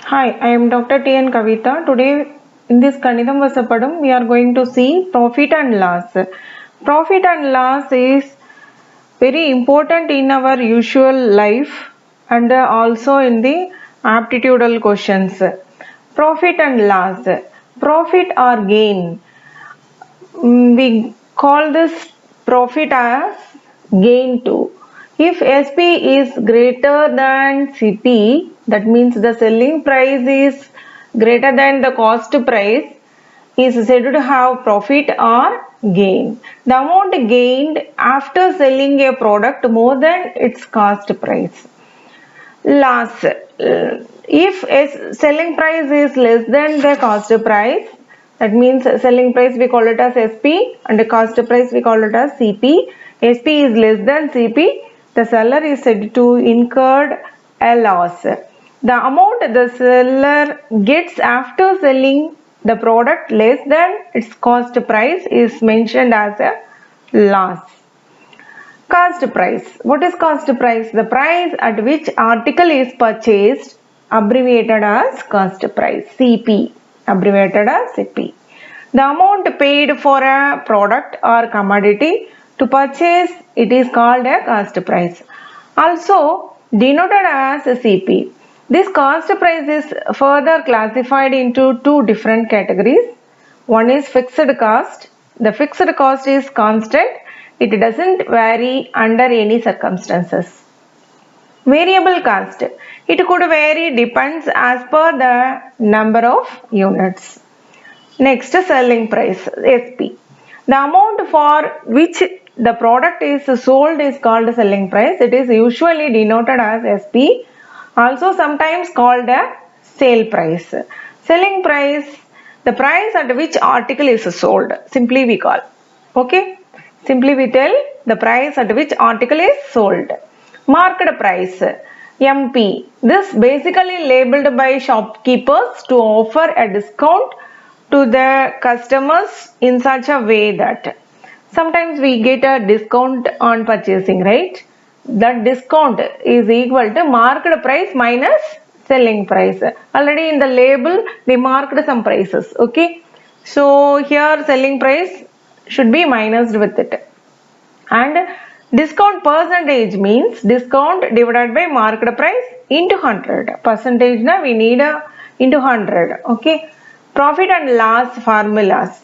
Hi, I am Dr. T. N. Kavita. Today in this Kanitham Vasappadum, we are going to see profit and loss. Profit and loss is very important in our usual life and also in the aptitudal questions. Profit and loss. Profit or gain. We call this profit as gain too. If SP is greater than CP, that means the selling price is greater than the cost price, is said to have profit or gain. The amount gained after selling a product more than its cost price. Loss. If a selling price is less than the cost price, that means selling price we call it as SP and the cost price we call it as CP. SP is less than CP, the seller is said to incurred a loss. The amount the seller gets after selling the product less than its cost price is mentioned as a loss. Cost price. What is cost price? The price at which article is purchased, abbreviated as cost price. CP, abbreviated as CP. The amount paid for a product or commodity to purchase it is called a cost price. Also denoted as CP. This cost price is further classified into two different categories. One is fixed cost. The fixed cost is constant. It doesn't vary under any circumstances. Variable cost. It could vary depends as per the number of units. Next, selling price, SP. The amount for which the product is sold is called selling price. It is usually denoted as SP, also sometimes called a sale price. Selling price, the price at which article is sold, simply we call. Okay, simply we tell the price at which article is sold. Market price, MP. This basically labeled by shopkeepers to offer a discount to the customers in such a way that sometimes we get a discount on purchasing, right? That discount is equal to market price minus selling price. Already in the label they marked some prices. Okay, so here selling price should be minused with it. And discount percentage means discount divided by market price into 100. Percentage na we need a into 100. Okay, profit and loss formulas.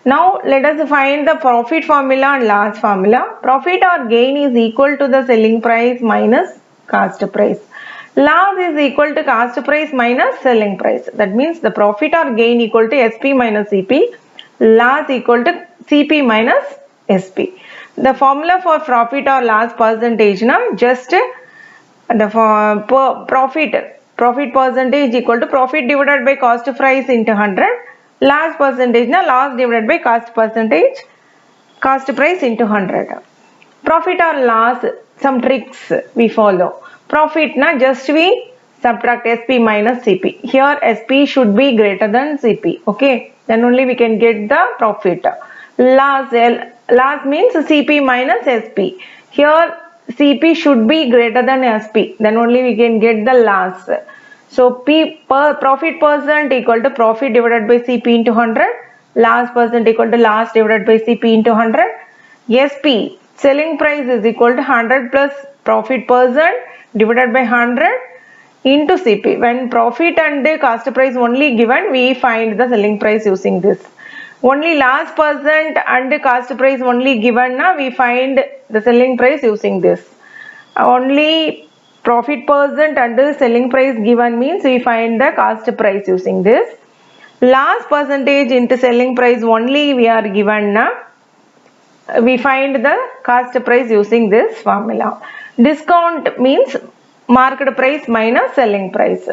Now let us find the profit formula and loss formula. Profit or gain is equal to the selling price minus cost price. Loss is equal to cost price minus selling price. That means the profit or gain equal to SP minus CP. Loss equal to CP minus SP. The formula for profit or loss percentage na just the profit percentage equal to profit divided by cost price into 100. Loss percentage na loss divided by cost percentage, cost price into 100. Profit or loss, some tricks we follow. Profit na just we subtract SP minus CP. Here SP should be greater than CP. Okay, then only we can get the profit. Loss means CP minus SP. Here CP should be greater than SP. Then only we can get the loss. So profit percent equal to profit divided by CP into 100. Loss percent equal to loss divided by CP into 100. SP, selling price is equal to 100 plus profit percent divided by 100 into CP. When profit and cost price only given, we find the selling price using this. Only loss percent and cost price only given, na we find the selling price using this. Only profit percent and selling price given means we find the cost price using this. Loss percentage into selling price only we are given, na we find the cost price using this formula. Discount means market price minus selling price.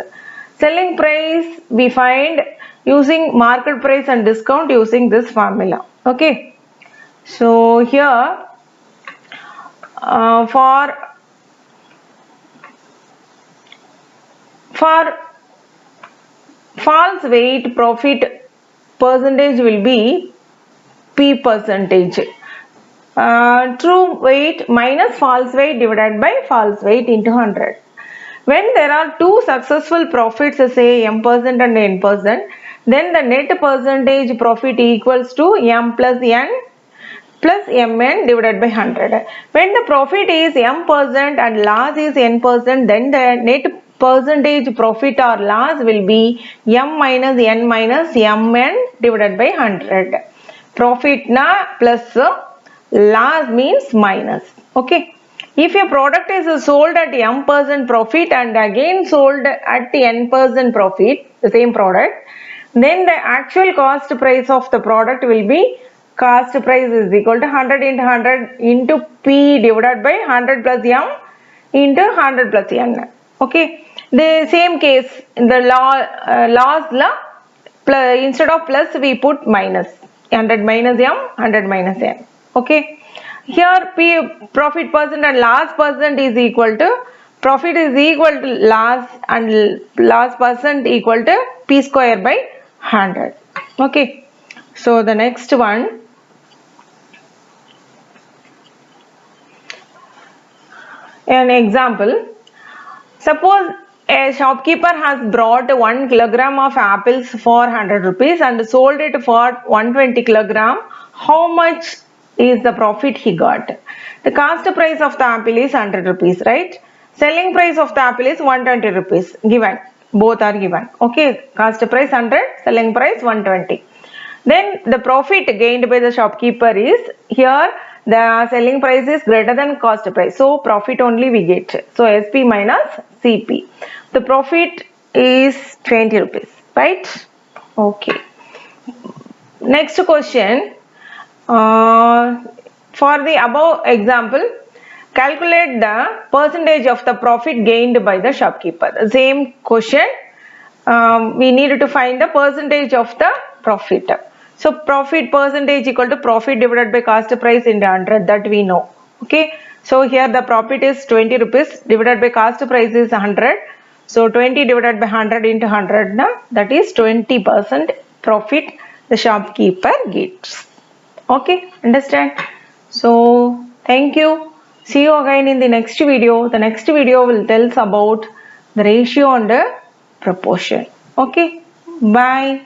Selling price we find using market price and discount using this formula. Okay, so here for false weight, profit percentage will be P percentage. True weight minus false weight divided by false weight into 100. When there are two successful profits, say m% and n%, then the net percentage profit equals to m plus n plus mn divided by 100. When the profit is m% and loss is n%, then the net percentage profit or loss will be m minus n minus mn divided by 100. Profit na plus, loss means minus. Okay. If a product is sold at m% profit and again sold at n% profit, the same product, then the actual cost price of the product will be cost price is equal to 100 into 100 into P divided by 100 plus M into 100 plus N. Okay. The same case, in the loss la, instead of plus we put minus. 100 minus M, 100 minus N. Okay. Here P profit percent and loss percent is equal to, profit is equal to loss and loss percent equal to P square by 100. Okay. So the next one, an example. Suppose a shopkeeper has brought 1 kilogram of apples for 100 rupees and sold it for 120 kilogram. How much is the profit he got? The cost price of the apple is 100 rupees, right? Selling price of the apple is 120 rupees given. Both are given. Okay, cost price 100, selling price 120. Then the profit gained by the shopkeeper is, here the selling price is greater than cost price. So profit only we get. So SP minus CP. The profit is 20 rupees, right? Okay. Next question. For the above example, calculate the percentage of the profit gained by the shopkeeper. The same question. We need to find the percentage of the profit. So profit percentage equal to profit divided by cost price into 100, that we know. Okay. So here the profit is 20 rupees divided by cost price is 100. So 20 divided by 100 into 100, that is 20% profit the shopkeeper gets. Okay, understand? So thank you. See you again in the next video. The next video will tell us about the ratio and the proportion. Okay, bye.